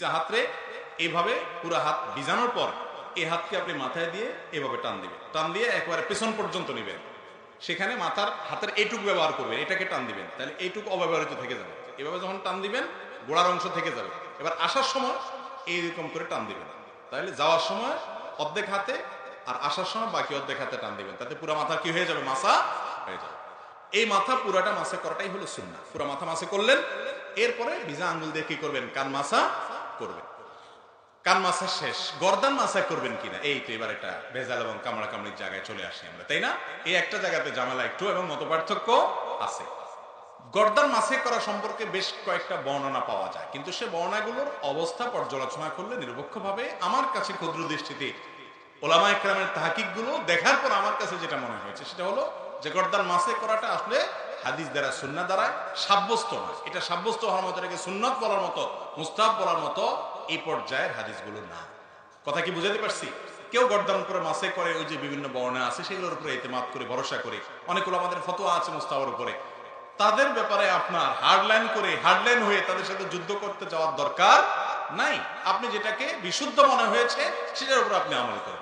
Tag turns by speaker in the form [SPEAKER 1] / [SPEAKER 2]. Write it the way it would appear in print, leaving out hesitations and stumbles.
[SPEAKER 1] ভিজা হাতরে এইভাবে পুরো হাত ভিজানোর পর এই হাতকে আপনি মাথায় দিয়ে এভাবে টান দিবেন, টান দিয়ে একবারে পেছন পর্যন্ত নেবেন, সেখানে মাথার হাতের এইটুক ব্যবহার করবেন, এটাকে টান দিবেন, তাহলে এইটুক অব্যবহৃত থেকে যাবে। এভাবে যখন টান দিবেন গোড়ার অংশ থেকে যাবে। এবার আসার সময় এইরকম করে টান দিবেন, তাহলে যাওয়ার সময় অর্ধেক হাতে আর আসার সময় বাকি অর্ধেক হাতে টান দিবেন, তাতে পুরো মাথা কি হয়ে যাবে, মাসা হয়ে যাবে। এই মাথা পুরাটা মাসা করাটাই হলো সুন্নাহ। পুরো মাথা মাসা করলেন, এরপরে ভিজা আঙ্গুল দিয়ে কি করবেন, কান মাসা করবেন। কান মাসা শেষ, গর্দান মাসা করবেন কিনা, এই তো এবার একটা ভেজাল এবং কামড়া কামড়ির জায়গায় চলে আসি আমরা, তাই না? এই একটা জায়গাতে ঝামেলা একটু এবং মত পার্থক্য আছে। গর্দান মাসে করা সম্পর্কে বেশ কয়েকটা বর্ণনা পাওয়া যায়, কিন্তু সে বর্ণনাগুলোর অবস্থা পর্যালোচনা করলে নিরপেক্ষভাবে আমার কাছে ক্ষুদ্র দৃষ্টিতে ওলামায়ে কেরামের তাহকিকগুলো দেখার পর আমার কাছে যেটা মনে হয়েছে সেটা হলো যে গর্দান মাসে করাটা আসলে হাদিস দ্বারা সুন্নাহ দ্বারা সাব্যস্ত নয়। এটা সাব্যস্ত হওয়ার মতো, এটাকে সুন্নাত বলার মতো, মুস্তাহাব বলার মতো এই পর্যায়ের হাদিসগুলো না। কথা কি বুঝাতে পারছি? কেউ গর্দান করে মাসে করে, ওই যে বিভিন্ন বর্ণনা আছে সেগুলোর উপরে ইতিমাদ করে ভরসা করে, অনেকগুলো আমাদের ফতোয়া আছে মুস্তাহাবের উপরে, তাদের ব্যাপারে আপনার হার্ডলাইন হয়ে তাদের সাথে যুদ্ধ করতে যাওয়ার দরকার নাই। আপনি যেটাকে বিশুদ্ধ মনে হয়েছে সেটার উপর আপনি আমল করবেন।